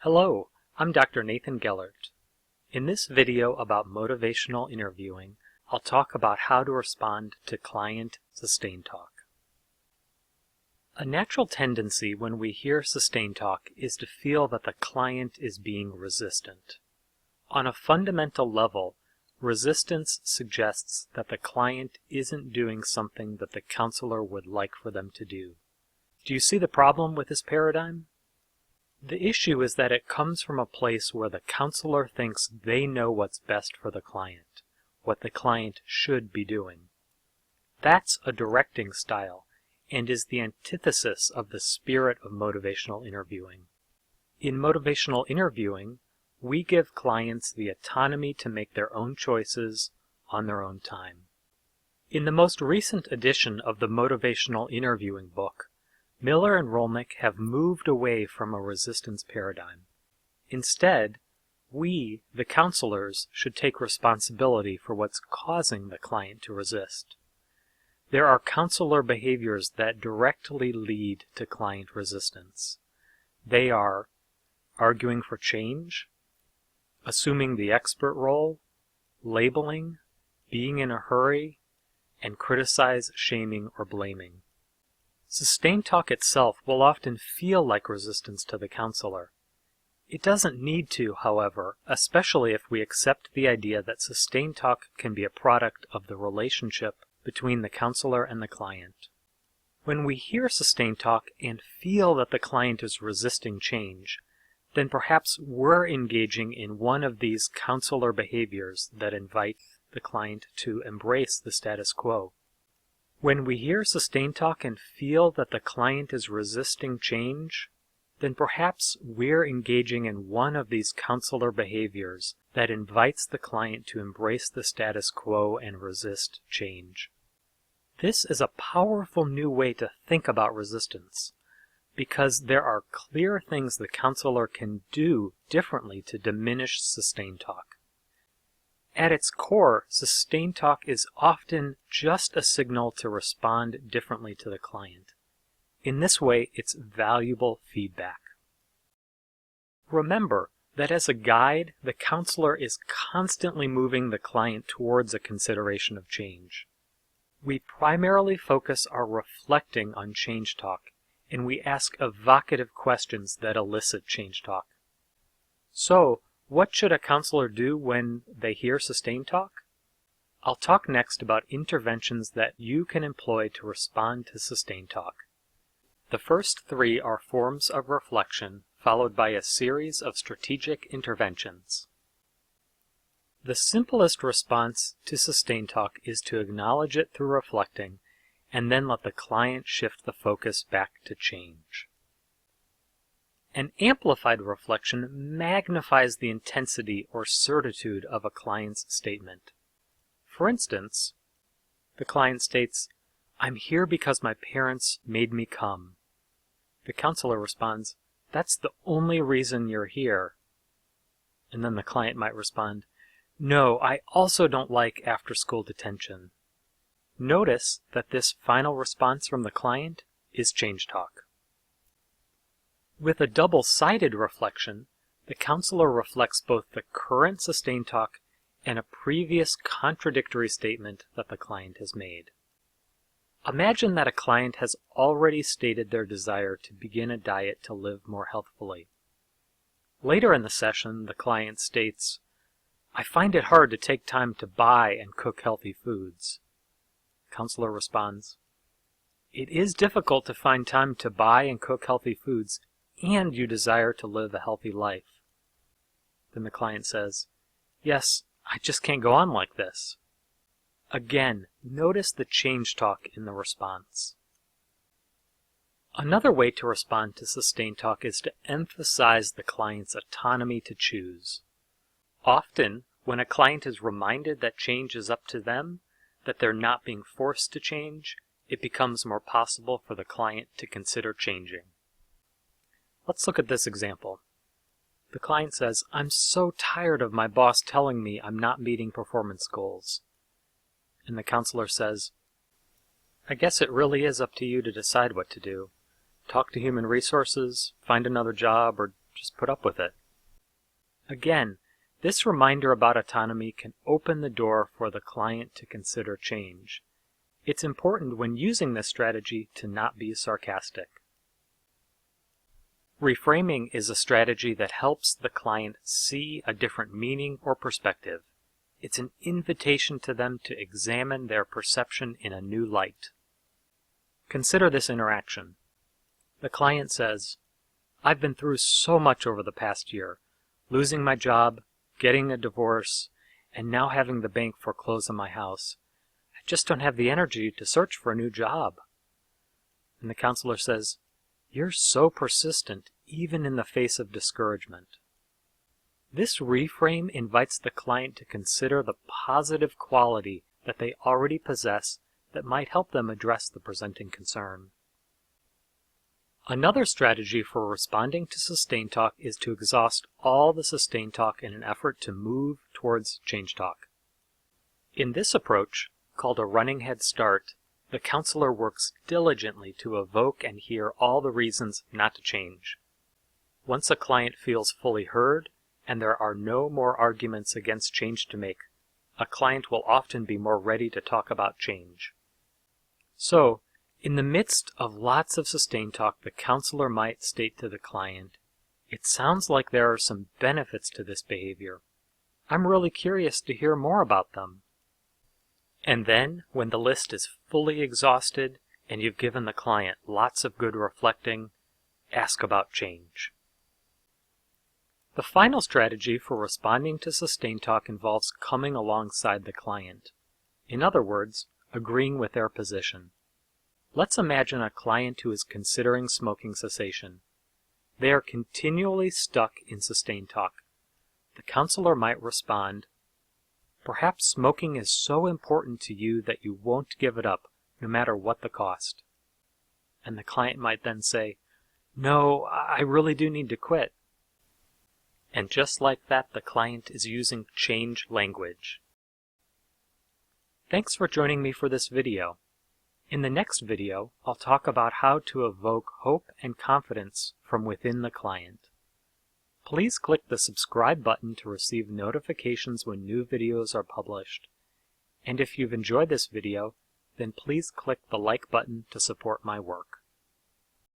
Hello, I'm Dr. Nathan Gellert. In this video about motivational interviewing, I'll talk about how to respond to client sustain talk. A natural tendency when we hear sustain talk is to feel that the client is being resistant. On a fundamental level, resistance suggests that the client isn't doing something that the counselor would like for them to do. Do you see the problem with this paradigm? The issue is that it comes from a place where the counselor thinks they know what's best for the client, what the client should be doing. That's a directing style, and is the antithesis of the spirit of motivational interviewing. In motivational interviewing, we give clients the autonomy to make their own choices on their own time. In the most recent edition of the Motivational Interviewing book, Miller and Rollnick have moved away from a resistance paradigm. Instead, we, the counselors, should take responsibility for what's causing the client to resist. There are counselor behaviors that directly lead to client resistance. They are arguing for change, assuming the expert role, labeling, being in a hurry, and criticize, shaming, or blaming. Sustain talk itself will often feel like resistance to the counselor. It doesn't need to, however, especially if we accept the idea that sustain talk can be a product of the relationship between the counselor and the client. When we hear sustain talk and feel that the client is resisting change, then perhaps we're engaging in one of these counselor behaviors that invite the client to embrace the status quo. When we hear sustain talk and feel that the client is resisting change, then perhaps we're engaging in one of these counselor behaviors that invites the client to embrace the status quo and resist change. This is a powerful new way to think about resistance, because there are clear things the counselor can do differently to diminish sustain talk. At its core, sustain talk is often just a signal to respond differently to the client. In this way, it's valuable feedback. Remember that as a guide, the counselor is constantly moving the client towards a consideration of change. We primarily focus our reflecting on change talk, and we ask evocative questions that elicit change talk. So, what should a counselor do when they hear sustain talk? I'll talk next about interventions that you can employ to respond to sustain talk. The first three are forms of reflection, followed by a series of strategic interventions. The simplest response to sustain talk is to acknowledge it through reflecting, and then let the client shift the focus back to change. An amplified reflection magnifies the intensity or certitude of a client's statement. For instance, the client states, "I'm here because my parents made me come." The counselor responds, "That's the only reason you're here." And then the client might respond, "No, I also don't like after-school detention." Notice that this final response from the client is change talk. With a double-sided reflection, the counselor reflects both the current sustain talk and a previous contradictory statement that the client has made. Imagine that a client has already stated their desire to begin a diet to live more healthfully. Later in the session, the client states, "I find it hard to take time to buy and cook healthy foods." The counselor responds, "It is difficult to find time to buy and cook healthy foods, and you desire to live a healthy life." Then the client says, "Yes, I just can't go on like this." Again, notice the change talk in the response. Another way to respond to sustain talk is to emphasize the client's autonomy to choose. Often, when a client is reminded that change is up to them, that they're not being forced to change, it becomes more possible for the client to consider changing. Let's look at this example. The client says, "I'm so tired of my boss telling me I'm not meeting performance goals." And the counselor says, "I guess it really is up to you to decide what to do. Talk to human resources, find another job, or just put up with it. Again, this reminder about autonomy can open the door for the client to consider change. It's important when using this strategy to not be sarcastic. Reframing is a strategy that helps the client see a different meaning or perspective. It's an invitation to them to examine their perception in a new light. Consider this interaction. The client says, "I've been through so much over the past year, losing my job, getting a divorce, and now having the bank foreclose on my house. I just don't have the energy to search for a new job." And the counselor says, "You're so persistent, even in the face of discouragement." This reframe invites the client to consider the positive quality that they already possess that might help them address the presenting concern. Another strategy for responding to sustain talk is to exhaust all the sustain talk in an effort to move towards change talk. In this approach, called a running head start, the counselor works diligently to evoke and hear all the reasons not to change. Once a client feels fully heard, and there are no more arguments against change to make, a client will often be more ready to talk about change. So, in the midst of lots of sustain talk, the counselor might state to the client, "It sounds like there are some benefits to this behavior. I'm really curious to hear more about them." And then, when the list is fully exhausted and you've given the client lots of good reflecting, ask about change. The final strategy for responding to sustain talk involves coming alongside the client. In other words, agreeing with their position. Let's imagine a client who is considering smoking cessation. They are continually stuck in sustain talk. The counselor might respond, "Perhaps smoking is so important to you that you won't give it up, no matter what the cost." And the client might then say, "No, I really do need to quit." And just like that, the client is using change language. Thanks for joining me for this video. In the next video, I'll talk about how to evoke hope and confidence from within the client. Please click the subscribe button to receive notifications when new videos are published. And if you've enjoyed this video, then please click the like button to support my work.